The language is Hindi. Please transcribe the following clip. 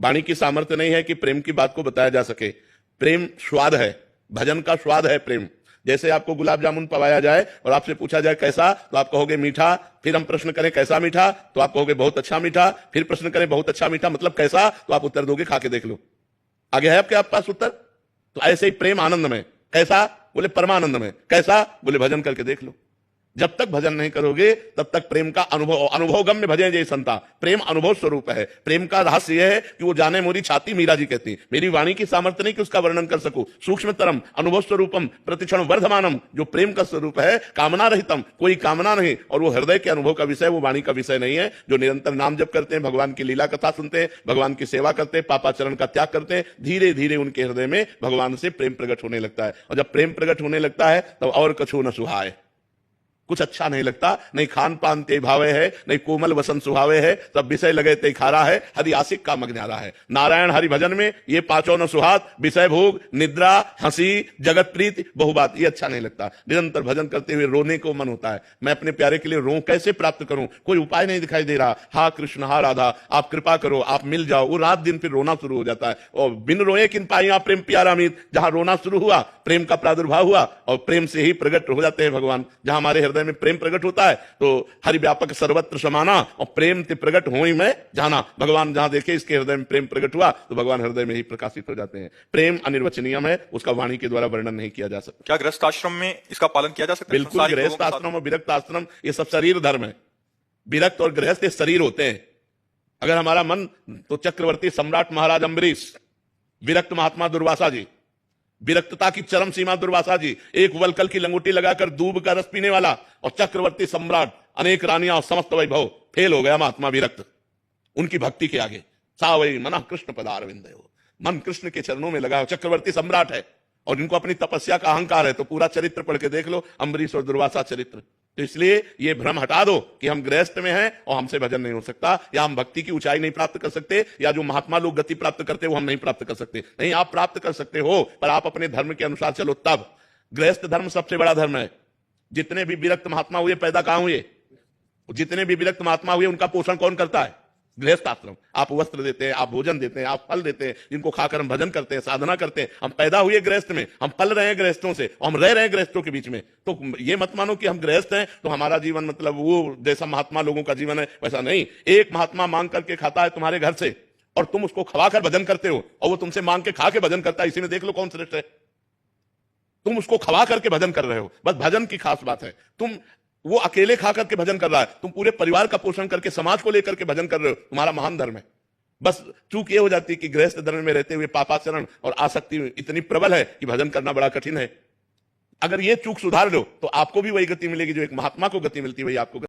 वाणी की सामर्थ्य नहीं है कि प्रेम की बात को बताया जा सके। प्रेम स्वाद है, भजन का स्वाद है प्रेम। जैसे आपको गुलाब जामुन पवाया जाए और आपसे पूछा जाए कैसा, तो आप कहोगे मीठा। फिर हम प्रश्न करें कैसा मीठा, तो आप कहोगे बहुत अच्छा मीठा। फिर प्रश्न करें बहुत अच्छा मीठा मतलब कैसा, तो आप उत्तर दोगे खा के देख लो। आगे है आपके पास उत्तर। तो ऐसे ही प्रेम आनंद में कैसा, बोले परमानंद में कैसा, बोले भजन करके देख लो। जब तक भजन नहीं करोगे तब तक प्रेम का अनुभवगम्य भजन जय संता। प्रेम अनुभव स्वरूप है। प्रेम का रहस्य यह है कि वो जाने मोरी छाती, मीरा जी कहती, मेरी वाणी की सामर्थ्य नहीं कि उसका वर्णन कर सकूं। सूक्ष्मतरम अनुभव स्वरूपम प्रतिक्षण वर्धमानम, जो प्रेम का स्वरूप है, कामना रहितम, कोई कामना नहीं, और वो हृदय के अनुभव का विषय, वो वाणी का विषय नहीं है। जो निरंतर नाम जप करते हैं, भगवान की लीला कथा सुनते हैं, भगवान की सेवा करते हैं, पापाचरण का त्याग करते हैं, धीरे धीरे उनके हृदय में भगवान से प्रेम प्रकट होने लगता है। और जब प्रेम प्रकट होने लगता है तब और कछु न सुहाए, कुछ अच्छा नहीं लगता। नहीं खान पान ते भावे है, नहीं कोमल वसन सुहावे है, सब विषय लगे ते खारा है, हरि आशिक का मग्नारा है। नारायण हरि भजन में ये पांचों न सुहात, विषय भोग, निद्रा, हंसी, जगत प्रीति, बहुबात, ये अच्छा नहीं लगता। निरंतर भजन करते हुए रोने को मन होता है। मैं अपने प्यारे के लिए रो कैसे प्राप्त करूं, कोई उपाय नहीं दिखाई दे रहा। हा कृष्ण हा राधा, आप कृपा करो, आप मिल जाओ। वो रात दिन फिर रोना शुरू हो जाता है। और बिन रोए किन पाइया प्रेम प्यारा मीत, जहां रोना शुरू हुआ प्रेम का प्रादुर्भाव हुआ, और प्रेम से ही प्रकट हो जाते हैं भगवान। जहां हमारे हृदय में प्रेम प्रकट होता है तो हरि व्यापक सर्वत्र समाना, और प्रेम ते प्रकट हो ही मैं जाना। भगवान जहां देखे इसके हृदय में प्रेम प्रकट हुआ तो भगवान हृदय में ही प्रकाशित हो जाते हैं। प्रेम अनिर्वचनीय है, उसका वाणी के द्वारा वर्णन नहीं किया जा सकता। क्या गृहस्थ आश्रम में इसका पालन किया जा सकता है? बिल्कुल, गृहस्थ आश्रम और विरक्त आश्रम ये सब शरीर धर्म है। विरक्त और गृहस्थ शरीर होते हैं। अगर हमारा मन, तो चक्रवर्ती सम्राट महाराज अम्बरीश, विरक्त महात्मा दुर्वासा जी, विरक्तता की चरम सीमा दुर्वासा जी, एक वलकल की लंगोटी लगाकर दूब का रस पीने वाला, और चक्रवर्ती सम्राट, अनेक रानियां और समस्त वैभव, फेल हो गया महात्मा विरक्त उनकी भक्ति के आगे। सावई मना कृष्ण पदारविंद, मन कृष्ण के चरणों में लगा। चक्रवर्ती सम्राट है और इनको अपनी तपस्या का अहंकार है। तो पूरा चरित्र पढ़ के देख लो, अम्बरीश और दुर्वासा चरित्र। तो इसलिए ये भ्रम हटा दो कि हम गृहस्थ में हैं और हमसे भजन नहीं हो सकता, या हम भक्ति की ऊंचाई नहीं प्राप्त कर सकते, या जो महात्मा लोग गति प्राप्त करते वो हम नहीं प्राप्त कर सकते। नहीं, आप प्राप्त कर सकते हो, पर आप अपने धर्म के अनुसार चलो तब। गृहस्थ धर्म सबसे बड़ा धर्म है। जितने भी विरक्त महात्मा हुए पैदा कहां हुए, जितने भी विरक्त महात्मा हुए उनका पोषण कौन करता है? गृहस्थ आश्रम। आप वस्त्र देते हैं, आप भोजन देते हैं, आप फल देते हैं, जिनको खाकर हम भजन करते हैं, साधना करते हैं। हम पैदा हुए गृहस्थ में, हम पल रहे हैं गृहस्थों से, और हम रह रहे हैं गृहस्थों के बीच में। तो ये मत मानो कि हम गृहस्थ हैं तो हमारा जीवन मतलब वो जैसा महात्मा लोगों का जीवन है वैसा नहीं। एक महात्मा मांग करके खाता है तुम्हारे घर से, और तुम उसको खवा कर भजन करते हो, और वो तुमसे मांग के खा के भजन करता है। इसी में देख लो कौन श्रेष्ठ है। तुम उसको खवा करके भजन कर रहे हो, बस भजन की खास बात है। तुम वो अकेले खा करके भजन कर रहा है, तुम पूरे परिवार का पोषण करके समाज को लेकर के भजन कर रहे हो, तुम्हारा महान धर्म है। बस चूक ये हो जाती है कि गृहस्थ धर्म में रहते हुए पापाचरण और आसक्ति इतनी प्रबल है कि भजन करना बड़ा कठिन है। अगर ये चूक सुधार लो तो आपको भी वही गति मिलेगी जो एक महात्मा को गति मिलती है, वही आपको